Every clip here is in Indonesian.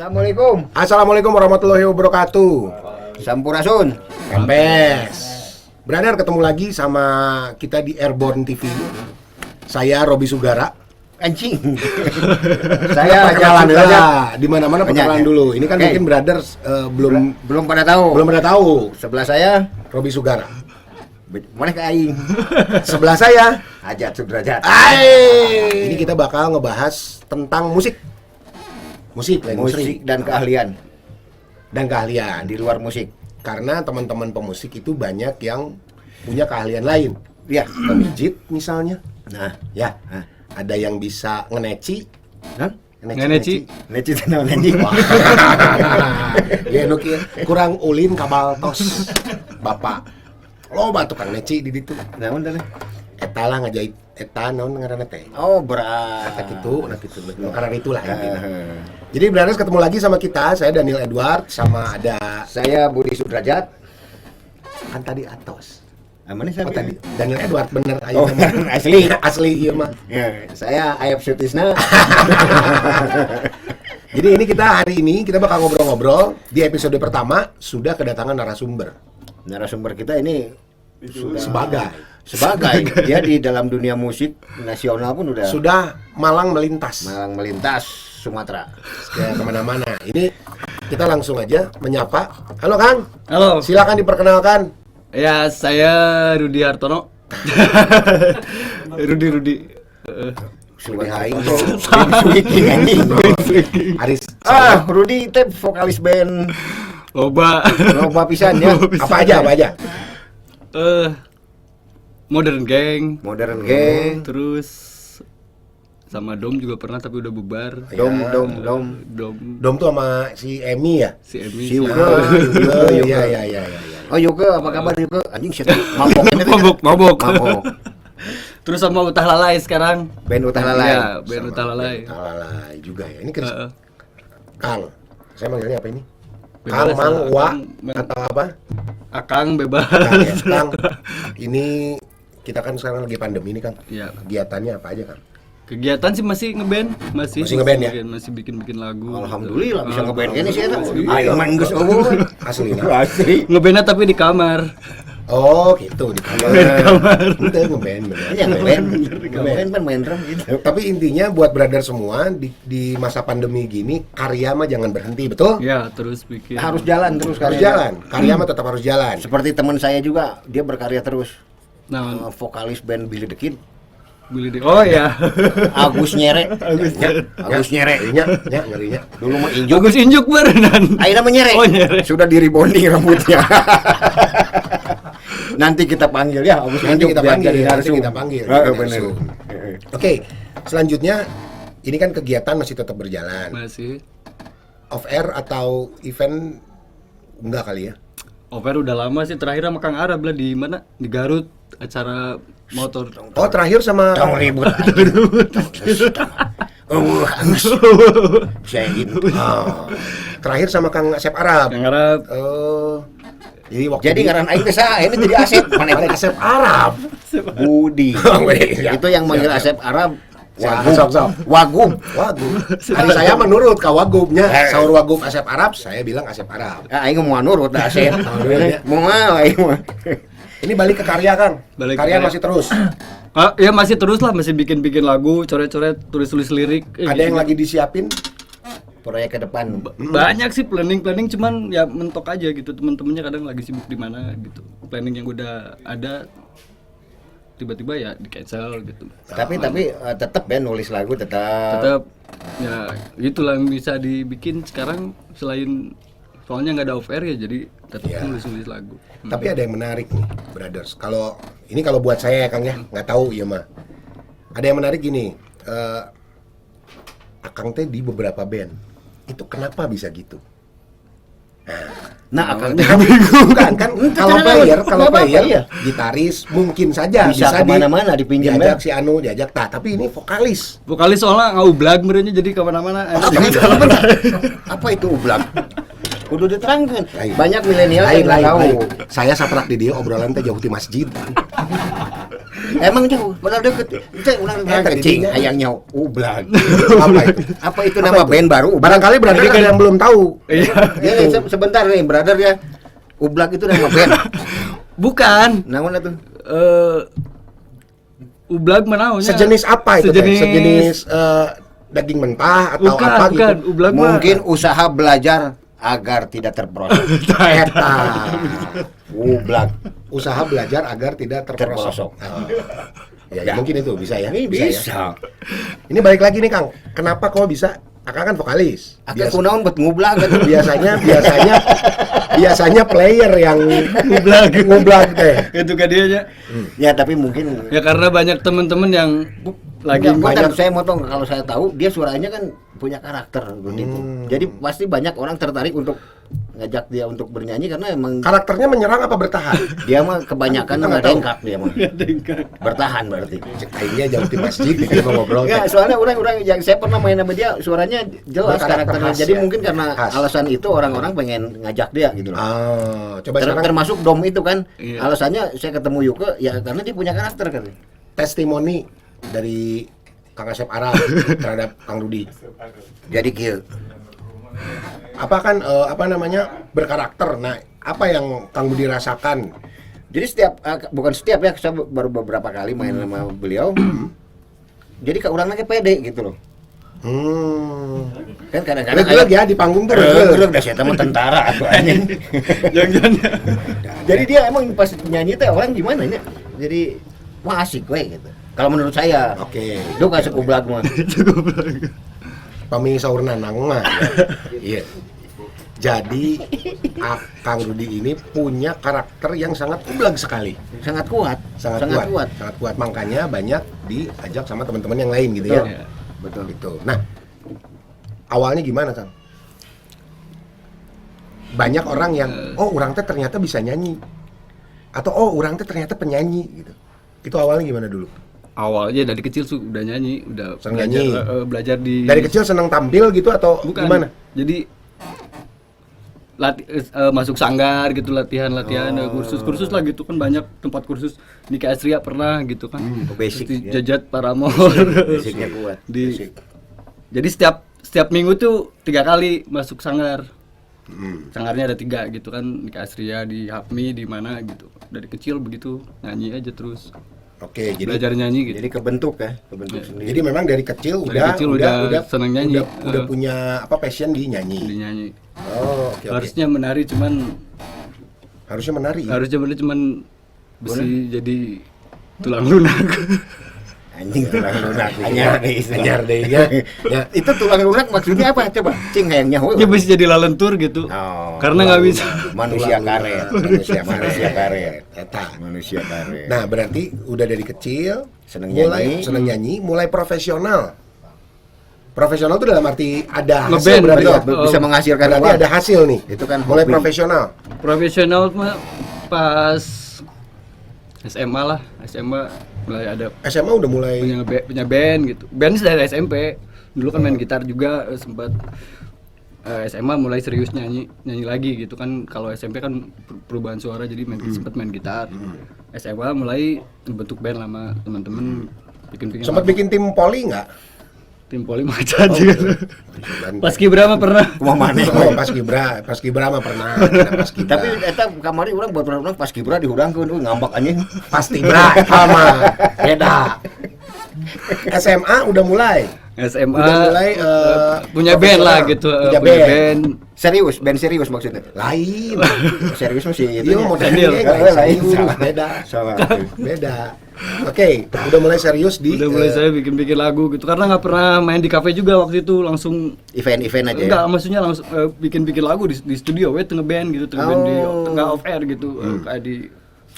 Assalamualaikum warahmatullahi wabarakatuh. Sampurasun. Kempes. Brother, ketemu lagi sama kita di Airborne TV. Saya Robi Sugara. Anjing. Saya perkenalan aja aja. Di mana-mana perkenalan dulu. Ini kan mungkin brothers belum pada tahu. Belum pada tahu. Sebelah saya Robi Sugara. mana ke aing? Sebelah saya Ajat Sudrajat. Ini kita bakal ngebahas tentang musik. Musik Dan keahlian di di luar musik. Karena teman-teman pemusik itu banyak yang punya keahlian lain. Ya, Pemijit misalnya. nah, Ya, ada yang bisa ngeneci. Ngeneci. neci tenan anjing. Ya nu kieu kurang ulin kabal tos. Bapak. Loba tukang neci di ditu. Naon teh? Eta lah ngajait eta naon ngaranna teh. Oh, berat. Kata gitu, karena itulah intinya. Jadi brothers ketemu lagi sama kita, saya Daniel Edward sama ada Saya Budi Sudrajat. kan tadi Atos. Mana saya? Oh tadi Daniel Edward bener ayo Oh, asli. asli ieu mah. Ya, saya Ayap Sutisna. Jadi hari ini kita bakal ngobrol-ngobrol. Di episode pertama sudah kedatangan narasumber. Narasumber kita ini sudah sebagai dia di dalam dunia musik nasional pun sudah malang melintas Sumatera. Ya kemana-mana. Ini kita langsung aja menyapa. Halo Kang. Halo. Silakan diperkenalkan. Ya, saya Rudi Hartono. Rudi. Sudah aing Aris. Rudi teh vokalis band Loba. pisan ya. Apa aja? Modern Gang. Modern Gang, Terus sama Dom juga pernah tapi udah bubar. Dom. Dom tuh sama si Emi ya? Si Emi. Si Uga. Iya. Oh Yoga, apa kabar Yoga? Anjing shit. Mabok. Mabok. Terus sama Utah Lalai sekarang. Band Utah Lalai. Ya, band Utah Lalai. Alalai juga ya. Ini kan Kang. Heeh. Saya manggilnya apa ini? Kang, Bebas, Mang, Wa, Kang, atau apa? Akang bebas. Kang, ya. Kang, ini kita kan sekarang lagi pandemi ini Kang. Iya. Kegiatannya apa aja Kang? Kegiatan sih masih ngeband, masih ngeband ya? Masih bikin lagu. Alhamdulillah bisa ngeband kene sih eta. Alhamdulillah. Ayo mah geus eueuh. Asli. Ngebandnya tapi di kamar. Oh gitu di kamar. Itu ngeband bener. Iya ngeband kan main drum gitu. Tapi intinya buat brother semua di masa pandemi gini karya mah jangan berhenti, betul? Ya, terus bikin. Harus jalan terus Harus jalan. Karya mah tetap harus jalan. Seperti teman saya juga, dia berkarya terus. Nah, Vokalis band Billy the Kid, Oh ya. Agus Nyere. Agus Nyere. Ngerinya. Dulu mah injuk. Agus Injuk berenang. Akhirnya menyere. Oh, nyere. Sudah di rebonding rambutnya. Nanti kita panggil ya Agus Nanti Injuk kita biar panggil, jadi nanti narsum. kita panggil. Bener. Oke, selanjutnya ini kan kegiatan masih tetap berjalan. Masih. Off air atau event enggak kali ya? Over udah lama sih, terakhir sama Kang Arab lah di mana? Di Garut, acara motor. Oh, terakhir sama Tong ribut. Agus. Saya gitu. Oh, terakhir sama Kang Asep Arab. Kang Arab. Oh. Jadi ngaran aing teh saha? Ini jadi Asep. Mana Asep Arab? Budi. Itu yang manggil Asep Arab. Wagub. Hari saya menurut ka Wagubnya, saur Wagub Asep Arab, saya bilang Asep Arab. Aing mau nurut da Asep. Mau aing mah. Ini balik ke karya Kang. Balik ke Karya karya. masih terus. Ya masih terus lah, masih bikin lagu, coret-coret, tulis lirik. Ada yang lagi disiapin? Proyek ke depan. Banyak sih planning cuman ya mentok aja gitu, teman-temannya kadang lagi sibuk di mana gitu. Planning yang udah ada tiba-tiba ya di cancel gitu. Tapi tetap ya nulis lagu tetap. Tetap ya gitulah yang bisa dibikin sekarang, selain soalnya nggak ada off air ya, jadi tetap Ya. nulis lagu. Tapi ada yang menarik nih, brothers. Kalau buat saya ya Kang ya, nggak tahu ya mah. Ada yang menarik gini, Akang teh di beberapa band. Itu kenapa bisa gitu? Nah, akan Bukan kan kalau player, gitaris mungkin saja bisa kemana-mana dipinjam diajak si Anu, diajak tapi ini vokalis. Vokalis soalnya ngaublag merenya, jadi kemana-mana. Apa itu ublak? Kudu diterangkan. Lain. Banyak milenial yang nggak tahu. Saya saprak di dia obrolan teh jauh di masjid. Emang jauh, padahal deket. Itu ulang kecing, ayangnya Ublag. Apa itu? Apa itu nama band baru? Ublag. Barangkali brother ada yang belum tahu. Iya. Ya, sebentar nih, brother ya. Ublag itu nama band. Bukan. Namanya tuh. Ublag menaunya. Sejenis apa itu? Sejenis daging mentah atau bukan, apa bukan. gitu? Ublag Mungkin usaha belajar agar tidak terprosok. Eta. Ublag. Usaha belajar agar tidak terperosok. Terperosok. Ya, mungkin itu bisa ya. Ya. Bisa. Ini balik lagi nih Kang. Kenapa kau bisa? Akang kan vokalis. Akang kunaon buat ngublag kan. Biasanya player yang ngublag teh. Itu kan dia nya. Ya tapi mungkin Ya karena banyak teman-teman yang lagi banyak saya motong kalau saya tahu dia suaranya kan punya karakter begitu. Jadi pasti banyak orang tertarik untuk ngajak dia untuk bernyanyi karena emang Karakternya menyerang apa bertahan? dia mah kebanyakan Kita nggak nggak tahu. dengkak dia mah. Bertahan berarti. Kayaknya jauh di masjid dia mau ngobrol. Enggak, soalnya orang-orang yang saya pernah main sama dia suaranya jelas Berkarakter karakternya. khas Jadi ya? mungkin karena Khas. alasan itu orang-orang pengen ngajak dia gitu loh. Coba sekarang Termasuk Dom itu kan. Iya. Alasannya saya ketemu Yuke ya karena dia punya karakter kan. testimoni dari Kang Asep Arab terhadap Kang Rudi. Jadi kieu. Apa kan berkarakter. Nah, apa yang Kang Rudi rasakan? Jadi bukan setiap ya, saya baru beberapa kali main sama beliau. Jadi ke orangnya pede gitu loh. Kan kadang-kadang Regeleg ya di panggung tuh regeleg dah saya mah tentara atuh anjing. jangan Jadi dia emang pas nyanyi teh orang gimana ya? Jadi wah asik we gitu. Kalau menurut saya. Oke. Itu kasih kublag mah. Pami saurna nang mah. Iya. Jadi Kang Rudi ini punya karakter yang sangat ublag sekali. Sangat kuat. Sangat kuat. Sangat kuat. Makanya banyak diajak sama teman-teman yang lain gitu ya. Betul. Gitu. Nah, awalnya gimana, Kang? Banyak orang yang orang teh ternyata bisa nyanyi. Atau orang teh ternyata penyanyi gitu. Itu awalnya gimana dulu? Awalnya dari kecil udah nyanyi, udah Senang belajar, nyanyi. belajar di Dari kecil senang tampil gitu atau bukan. gimana? Jadi masuk sanggar gitu latihan kursus lah gitu kan banyak tempat kursus di Asria pernah gitu kan. Basic, Terus di ya. Jajat Paramore. Basicnya kuat. Jadi setiap minggu tuh 3 kali masuk sanggar. Sangarnya ada 3 gitu kan di Asria, di Hapmi, di mana gitu. Dari kecil begitu nyanyi aja terus. Oke, jadi Belajar nyanyi gitu. Jadi kebentuk sendiri. jadi memang dari kecil Dari kecil udah senang nyanyi. Udah punya punya di nyanyi. Di nyanyi. Oh, oke. Harusnya menari cuman Harusnya menari. harusnya menari cuman besi jadi tulang lunak. Anjing tulang lunak. Anyar deh ya. Ya, Itu tulang lunak maksudnya apa? Coba cing hayangnya. Dia bisa jadi lalentur gitu. Oh, Karena nggak bisa. Manusia karet. Manusia karet. Eta. Manusia karet. Nah, berarti udah dari kecil Seneng nyanyi, mulai profesional. Profesional itu dalam arti ada hasil Ngeband, berarti ya? betul. Bisa menghasilkan Berarti uang. ada hasil nih. Itu kan mulai hobi. profesional. Profesional mah pas SMA lah, SMA mulai ada SMA udah mulai punya band gitu. Band dari SMP. Dulu kan main gitar juga sempat SMA mulai serius nyanyi lagi gitu kan. Kalau SMP kan perubahan suara jadi sempat main gitar. SMA mulai bentuk band lama teman-teman bikin sempat bikin tim poli nggak? tim poli macan juga. Dan- Pas Kibra mah pernah. Kumaha maneh. Oh, pas Kibra mah pernah. Pas Kibra. Tapi eta kamari urang buat orang pas Kibra dihudangkeun ngambak anjing. Pas Kibra sama beda. SMA udah mulai. SMA Udah mulai punya band lah profesional. gitu, Punya punya band. band. Serius, band serius maksudnya. Lain. Serius masih itu. Iya mau Daniel. Lain serius. salah. Beda. Salah. Beda. Oke, udah mulai serius di Udah mulai saya bikin lagu gitu karena nggak pernah main di kafe juga waktu itu langsung Event-event aja. enggak maksudnya langsung bikin lagu di studio tengah band gitu band di tengah off air gitu kayak di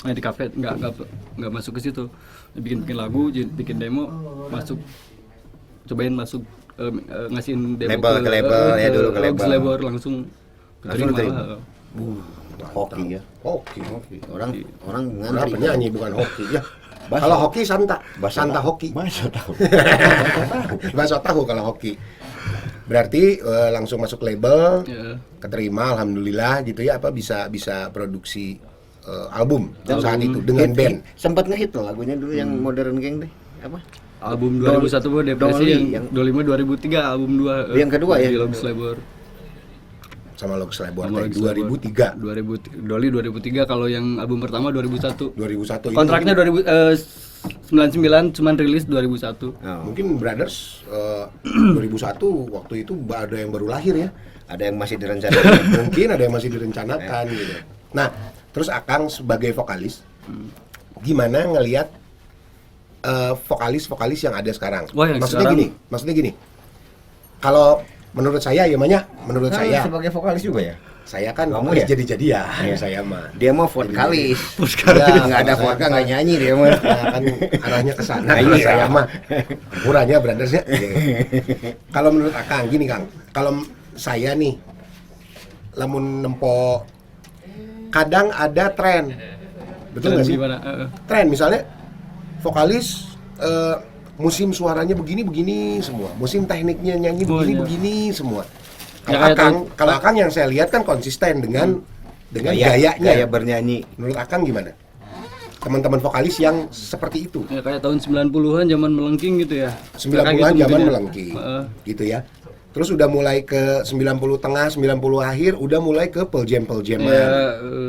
main di kafe nggak masuk ke situ bikin lagu bikin demo masuk cobain masuk ngasihin demo Label ke label, ya dulu ke label. langsung Langsung keterima. Hoki ya. Oke. Orang Orang ngantri. penyanyi bukan hoki ya. Bahasa- Kalau hoki Santa, Bahasa Santa tahu. hoki. Bahasa tahu. Bahasa tahu kalau hoki. Berarti langsung masuk label, Ya. keterima alhamdulillah gitu ya bisa produksi album saat itu dengan band. Sempat ngehit loh lagunya dulu yang Modern Gang deh. Apa? Album 2001 gua Depresi, Dolly, yang 25 2003 album 2. Yang kedua ya? Di Lobis Labor. Sama Logos Labor Sama Logos 2003. 2000 Dolly 2003, kalau yang album pertama 2001. 2001 itu Kontraknya mungkin, 99 cuman rilis 2001. mungkin Brothers 2001 waktu itu ada yang baru lahir ya. Ada yang masih direncanakan. Mungkin ada yang masih direncanakan gitu. Nah, terus Akang sebagai vokalis gimana ngelihat vokalis-vokalis yang ada sekarang? Wah, yang maksudnya sekarang- gini. Kalau menurut saya ya menurut Nah, saya sebagai vokalis juga ya. saya kan Kamu vokalis ya? jadi-jadian Iya. saya mah. Dia mau vokalis. Ya, Nggak ada kalau vodka saya- nggak nyanyi dia mah. Nah, kan arahnya ke sana. Nah, iya. Saya mah kurangnya Brothers ya. Kalau menurut Akang gini Kang, kalau saya nih lamun nempo kadang ada tren. Betul nggak sih? Gimana? Tren misalnya vokalis musim suaranya begini semua, musim tekniknya nyanyi iya. begini semua. Ya, Kalau kayak Akang, kalau Akang yang saya lihat kan konsisten dengan gayanya. Gaya bernyanyi. Menurut Akang gimana? Teman-teman vokalis yang seperti itu. Ya kayak tahun 90-an zaman melengking gitu ya. 90-an Kayak gitu zaman mungkin ya. melengking. Gitu ya. Terus udah mulai ke 90 tengah, 90 akhir, udah mulai ke Pearl Jam-an. Ya,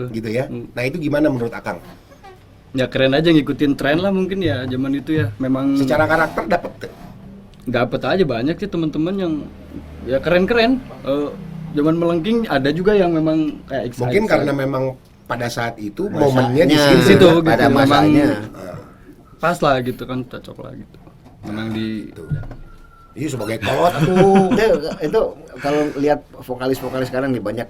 Gitu ya. Nah, itu gimana menurut Akang? ya keren aja ngikutin tren lah mungkin ya zaman itu ya. Memang Secara karakter dapat dapet aja banyak sih teman-teman yang ya keren-keren. Zaman melengking ada juga yang memang kayak excited. mungkin karena memang pada saat itu Masanya. momennya di di situ. situ gitu. Pada Memang masanya. pas lah gitu kan, cocok lah gitu. Memang di Iya sebagai kolot tuh. Itu kalau lihat vokalis-vokalis sekarang nih banyak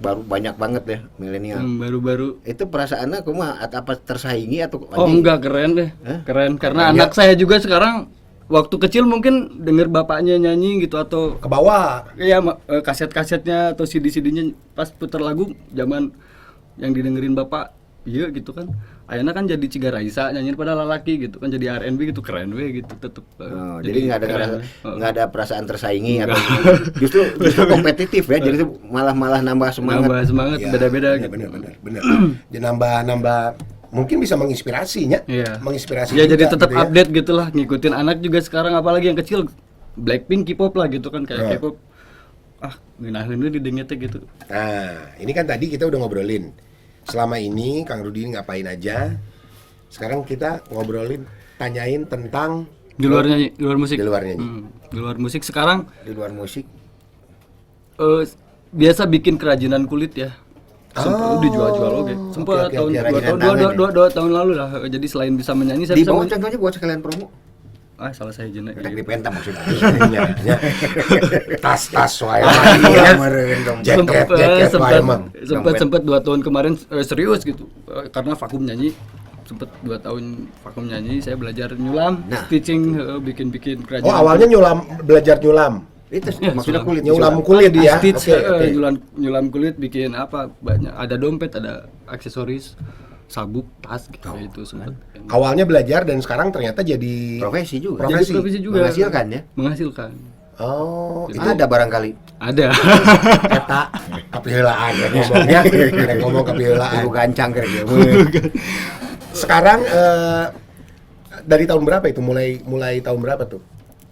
banget ya milenial. baru-baru. Itu perasaannya mah apa tersaingi atau Oh anjing, enggak, keren deh. Hah? Keren karena Keren, anak saya juga sekarang waktu kecil mungkin denger bapaknya nyanyi gitu, atau Ke bawah. iya kaset-kasetnya atau CD-CD-nya pas putar lagu zaman yang didengerin bapak, iya gitu kan. Akhirnya kan jadi Ciga Raisa nyanyiin pada lalaki gitu kan, jadi R&B gitu, keren we gitu tetep. Oh, jadi nggak ada keren. nggak ada perasaan tersaingi atau justru kompetitif ya. Jadi itu malah nambah semangat. Nambah semangat Ya, beda-beda ya, gitu. bener. Jadi nambah mungkin bisa menginspirasinya. Iya. Menginspirasi Ya juga, jadi tetap gitu ya. update gitulah, ngikutin anak juga sekarang, apalagi yang kecil Blackpink, K-pop lah gitu kan, kayak Oh. K-pop. Ngenahin didengetnya gitu. Nah, ini kan tadi kita udah ngobrolin. Selama ini Kang Rudi ngapain aja? Sekarang kita ngobrolin, tanyain tentang Di luar nyanyi, di luar musik. Di luar nyanyi. Di luar musik sekarang Di luar musik. biasa bikin kerajinan kulit ya. Sempat dijual-jual oke. Sempat oke, tahun kerajinan tangan dua tahun lalu lah. Jadi selain bisa menyanyi, saya Di bisa bawah contohnya buat sekalian promo. salah saya jenak. Udah dipenta maksudnya. ya. Tas-tas wae. Iya, meureun dong. Jaket wae mah. sempat 2 tahun kemarin serius gitu. Karena vakum nyanyi, sempat 2 tahun vakum nyanyi, saya belajar nyulam, Nah. stitching, bikin kerajinan. Oh, awalnya belajar nyulam. Itu Ya, maksudnya sulam. kulit. Nyulam kulit ya. Stitch, Oke. nyulam kulit, bikin apa banyak, ada dompet, ada aksesoris, sabuk, tas gitu, itu sempat. Awalnya belajar dan sekarang ternyata jadi Profesi juga. Profesi. Jadi profesi juga. Menghasilkan ya. Menghasilkan. Oh, itu Ada barangkali. Ada. eta kapiheulaan ya ngomongnya. Ada ngomong kapiheulaan. Ibu gancang kira gitu. Sekarang dari tahun berapa itu? Mulai tahun berapa tuh?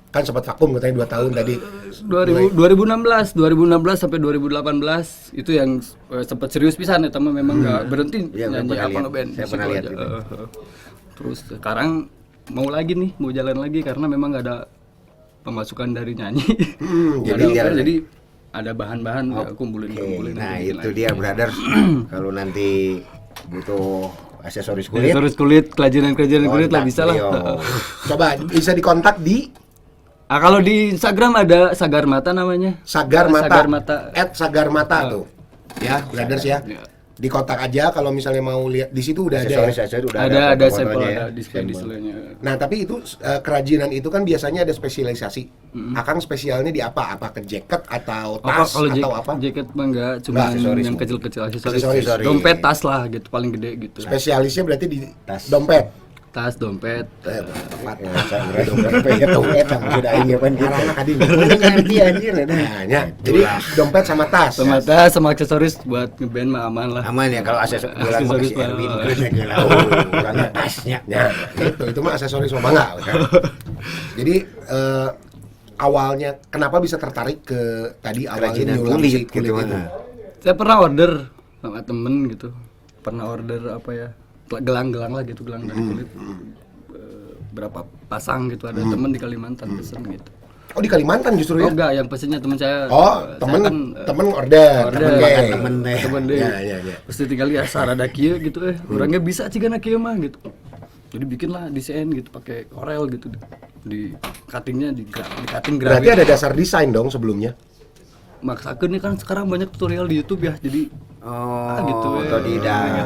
Kan sempat vakum katanya 2 tahun tadi. 2016 sampai 2018 itu yang sempat serius pisan ya, teman memang nggak berhenti Iya, nyanyi pernah apa lihat. ngeband. Saya di pernah situ lihat aja. gitu. Terus sekarang mau lagi nih, mau jalan lagi karena memang nggak ada pemasukan dari nyanyi. Nggak jadi ada dia- jadi ada bahan-bahan ya, kumpulin. Nah, bikin itu lagi. dia brothers. Kalau nanti butuh aksesoris kulit, Aksesoris kulit, kerajinan kulit lah kontak bisa lah. beliau. Coba bisa dikontak di Kalau di Instagram ada Sagar Mata namanya. Sagar Mata. Sagar Mata. Sagar Mata tuh. Ya, brothers ya. Ya. Di kontak aja kalau misalnya mau lihat di situ udah ada. Ya? aksesoris udah Ada foto-fotonya sampel, ya. ada display-displaynya. Nah, tapi itu kerajinan itu kan biasanya ada spesialisasi. Akang spesialnya di apa? Apa ke jaket atau tas Kalau atau apa? jaket mah enggak, cuma aksesoris. yang kecil-kecil aksesoris. Aksesoris. Dompet, tas lah gitu, paling gede gitu. Spesialisnya berarti di Tas. dompet. tas, dompet. Tepat. Ya, saya kira dompet ya tahu eta sudah aing pan gitu. Karena kadi. Ngerti anjir ya. Nah, ya. Jadi dompet sama tas. Sama tas, sama aksesoris buat ngeband mah aman lah. Aman ya kalau aksesoris bilang Aksesoris makasih Erwin mah. geus ge lah. Karena tasnya. Ya, itu mah aksesoris mah bangga kan. Jadi awalnya kenapa bisa tertarik ke tadi awalnya Kerajinan nyulam kulit si gitu kulit itu? mana. Saya pernah order sama temen gitu. Pernah order apa ya? Gelang-gelang lah gitu, gelang dari kulit. Berapa pasang gitu, ada temen di Kalimantan pesen gitu. Oh, di Kalimantan justru Oh ya? enggak, yang pesennya temen saya. Oh, Saya temen kan, temen order, order. temen Makan deh. temen deh. temen deh. Ya. Terus tinggal ya sarada kieu gitu orangnya bisa cigana kieu mah gitu. Jadi bikinlah desain gitu pakai Corel gitu. Di cuttingnya di cutting Berarti grafik. ada dasar desain dong sebelumnya. Maksakeun nih kan sekarang banyak tutorial di YouTube ya. Jadi Oh, gitu, otodidak.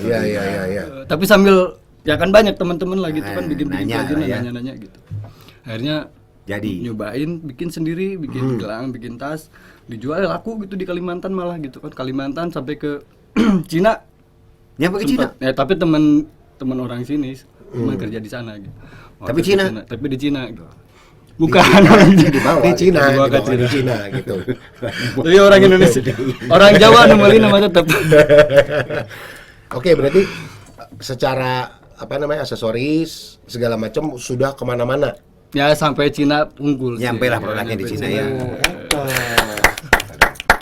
Iya. tapi sambil ya kan banyak teman-teman lah gitu kan bikin Nanya kerajinan lah ya. nanya-nanya gitu. Akhirnya Jadi nyobain bikin sendiri, bikin gelang, bikin tas, dijual laku gitu di Kalimantan malah gitu kan. Kalimantan sampai ke Cina. nyampe ke Cina. Sempet. Ya tapi teman orang sini teman kerja di sana gitu. Tapi Waktu ke Cina? Tapi di Cina gitu. Bukan orang Di bawah. Di Cina, dibawa ke di Cina gitu. Tapi orang Indonesia. Orang Jawa nemelin nama tetap. Oke, berarti secara apa namanya aksesoris segala macam sudah kemana-mana. Ya sampai Cina unggul. sih. Nyampe lah Ya, produknya di nyampe Cina ya.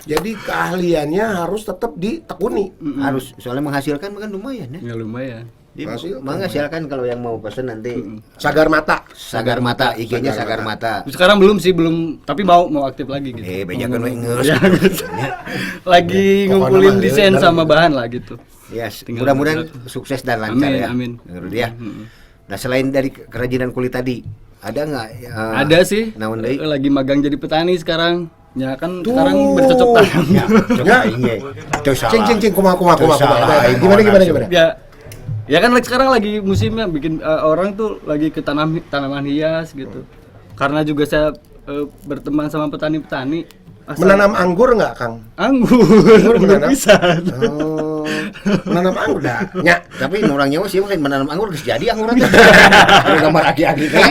Jadi keahliannya harus tetap ditekuni. Harus soalnya menghasilkan kan lumayan ya. Ya lumayan. Dia Hasil menghasilkan kalau yang mau pesen nanti Sagar mata. Sagar Mata, IG-nya Sagar Mata. Sekarang belum sih, belum, tapi mau aktif lagi gitu. Bejakan we ngeus. Ya, lagi Pokoknya ngumpulin mah, desain ya, sama bahan lah gitu. Yes, Tinggal mudah-mudahan bergerak. sukses dan lancar Amin, ya. amin. Menurut dia. Nah, selain dari kerajinan kulit tadi, ada nggak? Ada sih. Naon deui? Lagi magang jadi petani sekarang. Ya kan sekarang bercocok tanam. Ya, coba inge. Teu salah. Cing, kumaha. Teu salah, Gimana? Ya kan sekarang lagi musimnya bikin orang tuh lagi ke tanaman hias gitu. Karena juga saya berteman sama petani-petani. Menanam anggur nggak, Kang? Anggur, belum menanam? bisa. Oh, menanam anggur dah. Nya. Tapi orang Nyawa sih mungkin menanam anggur geus jadi anggur teh. Ada gambar aki-aki teh.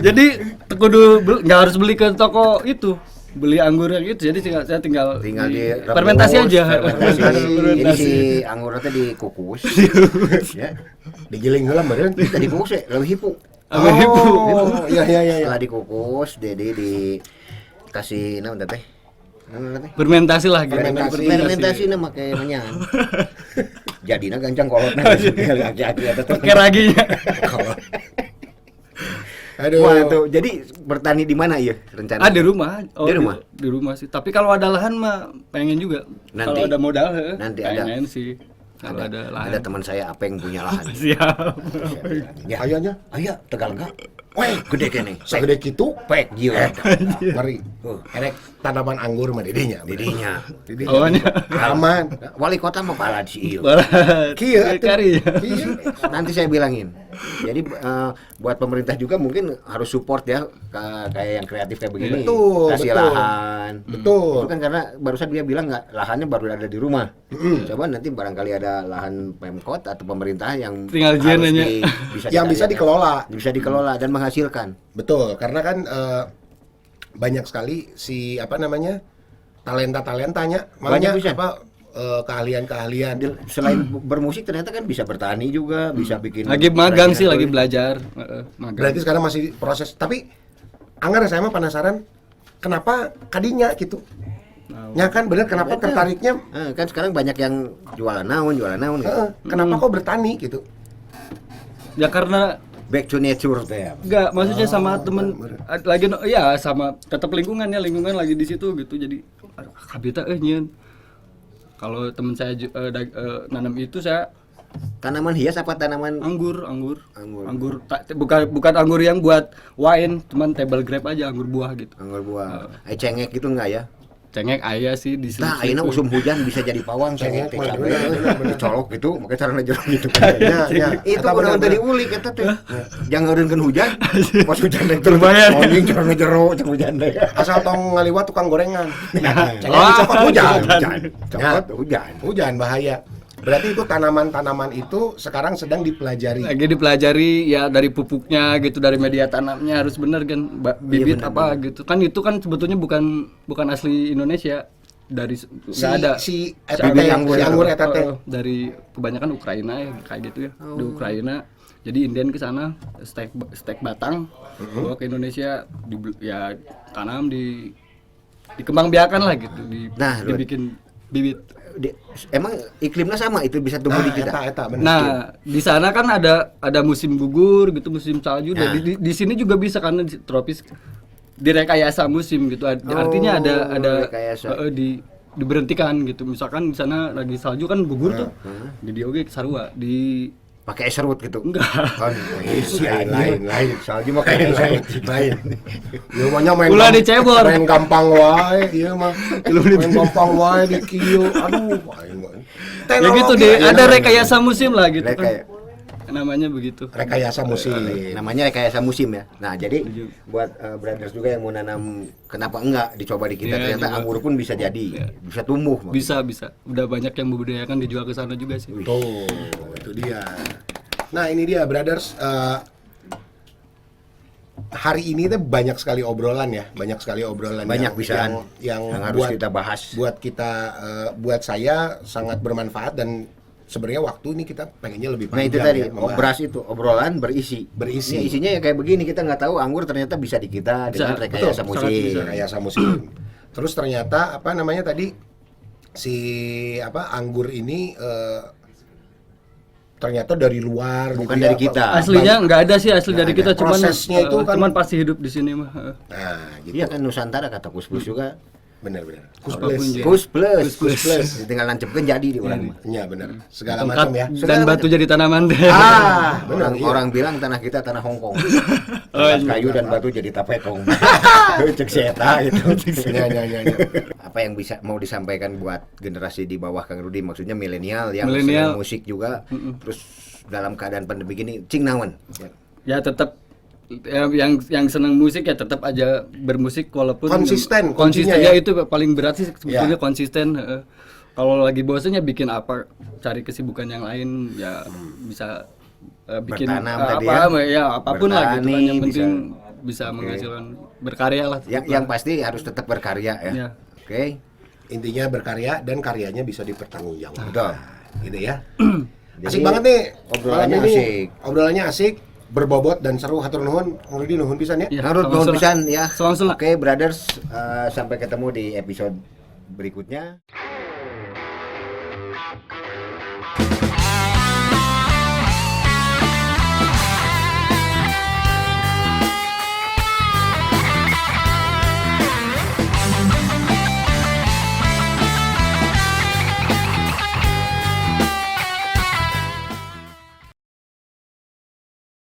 Jadi kudu nggak harus beli ke toko itu, beli anggur yang itu. Jadi saya tinggal Tinggal di fermentasi aja. Fermentasi. Jadi Fermentasi. si anggur teh dikukus. Ya. Digiling heula meureun. Kita dikukus ya, lebih hipu. Oh, iya. Setelah dikukus, jadi dikasih naon teh? Naon teh? Fermentasi lah gitu. Fermentasi na make menyan. Jadina gancang kolotna aki-aki eta teh. Pakai raginya. Aduh. Wah, tuh. Jadi bertani di mana ya rencana? Di rumah. Di rumah? Di rumah sih. Tapi kalau ada lahan mah pengen juga. Nanti. Kalau ada modal, Nanti ada. pengen sih. Kalau ada lahan. Ada teman saya apa yang punya lahan. Siap. Ya. Ayahnya Aya tegal enggak? Weh, gede kene. sagede kitu. Pek jieu. Mari. Erek tanaman anggur mah didinya. Didinya. Awalnya. Aman. Wali kota mah pala di ieu. Barat. Kieu atuh. Kari. Kieu. Nanti saya bilangin. Jadi buat pemerintah juga mungkin harus support ya kayak yang kreatif kayak begini. Betul, Kasih betul. lahan. Betul. Itu kan karena barusan dia bilang nggak lahannya baru ada di rumah. Coba nanti barangkali ada lahan Pemkot atau pemerintah yang Tinggal jian harus aja. Yang bisa dikelola. Bisa dikelola dan menghasilkan. Betul, karena kan banyak sekali si apa namanya talentanya, makanya Banyak bisa. apa keahlian-keahlian. Selain bermusik ternyata kan bisa bertani juga, bisa bikin Lagi magang kerajinan sih, lagi kulit. belajar. Magang. Berarti sekarang masih proses. Tapi Anggar saya mah penasaran kenapa kadinya gitu. Ya kan bener kenapa tertariknya Kan sekarang banyak yang jualan naon gitu. kenapa kok bertani gitu. Ya karena Back to nature teh. enggak, maksudnya sama temen lagi ya sama tetap lingkungan lagi di situ gitu. Jadi kabita nyieun. Kalau temen saya nanam itu saya Tanaman hias apa tanaman anggur. Anggur. Bukan anggur yang buat wine, cuman table grape aja, anggur buah gitu. anggur buah? Cengek gitu enggak ya? Cengek aya sih di Tah ayeuna usum hujan bisa jadi pawang cengek teh mah, cabe. Dicolok gitu, make carana jero gitu. Ya. Itu Eta kudu bener, tadi bener. ulik eta teh. Jangan ngeureunkeun hujan. Pas hujan teh Lumayan. anjing carana jero cek hujan teh. Asal tong ngaliwat tukang gorengan. Nah, Cengek dicopot hujan. Copot hujan. Hujan bahaya. Berarti itu tanaman-tanaman itu sekarang sedang dipelajari. Lagi dipelajari ya dari pupuknya gitu, dari media tanamnya harus bener kan, bibit bener, apa gitu. Kan itu kan sebetulnya bukan asli Indonesia. Dari nggak ada si bibit anggur ETT. dari kebanyakan Ukraina ya kayak gitu ya. Di Ukraina. Jadi Indian ke sana stek batang bawa ke Indonesia ya tanam dikembangbiakan lah gitu, Nah, dibikin bibit. Emang iklimnya sama itu bisa tumbuh di kita. Eta, bener. Nah, di sana kan ada musim gugur gitu, musim salju. Nah. Di sini juga bisa karena di tropis direkayasa musim gitu. Artinya ada rekayasa. diberhentikan gitu. Misalkan di sana lagi salju kan gugur tuh. Di oge sarua di Pakai es serut gitu. enggak. Kan lain. Salju mah kayak lain. Ieu mah nya main Ulah dicebor. Main gampang wae ieu mah. Main gampang wae di kieu. Aduh, aing mah. Ya gitu deh, ada rekayasa musim lah gitu kan. Namanya begitu. Rekayasa musim. Namanya rekayasa musim ya. Nah, jadi buat brothers juga yang mau nanam, kenapa enggak dicoba di kita? Iya, Ternyata juga. anggur pun bisa jadi, bisa tumbuh. Bisa. Udah banyak yang membudidayakan dijual ke sana juga sih. Tuh, itu dia. Nah, ini dia brothers. Hari ini tuh banyak sekali obrolan ya, banyak Bisaan yang harus buat kita bahas. Buat saya sangat bermanfaat dan sebenarnya waktu ini kita pengennya lebih Nah, panjang. itu tadi ya, membahas. obras itu obrolan berisi. Berisi. Ini isinya ya kayak begini, kita nggak tahu anggur ternyata bisa di kita dengan Bisa, rekayasa betul, musim. sangat bisa. Rekayasa musim. Terus ternyata apa namanya tadi si anggur ini ternyata dari luar Bukan gitu dari ya, kita. Aslinya nggak ada sih asli dari Nggak kita, ada. Prosesnya itu kan- cuman pasti hidup di sini mah. Nah, gitu. Iya kan Nusantara kata Kus-Plus juga. Benar-benar. Apapun juga. Kus plus. Tinggal nancepkan jadi di orang mah. Iya benar. Segala Tongkat macam ya. dan batu jadi tanaman. benar, iya. Orang bilang tanah kita tanah Hongkong. Oh, Atas iya. kayu dan batu jadi tapekong. Cek seta gitu. Iya. Apa yang bisa mau disampaikan buat generasi di bawah Kang Rudi, maksudnya milenial yang Milenial. senang musik juga, terus dalam keadaan pandemi gini, cing naon? Ya tetap ya, yang senang musik ya tetap aja bermusik walaupun Konsisten, kuncinya ya ya. itu paling berat sih sebetulnya, Ya. konsisten. Kalau lagi bosannya bikin apa, cari kesibukan yang lain ya bisa bikin Bertanam tadi apapun lah gitu kan, Bertani, yang penting bisa. bisa menghasilkan berkarya lah. Yang pasti harus tetap berkarya ya. Ya. Oke. Intinya berkarya dan karyanya bisa dipertanggungjawabkan. Betul. Gitu ya. Jadi, Asik banget nih. obrolannya Malam ini asik. Obrolannya asik, berbobot dan seru. Hatur nuhun, Kang Rudi nuhun pisan ya. Ya, Harus sama-sama. nuhun pisan ya. Sama-sama. Oke, brothers, sampai ketemu di episode berikutnya.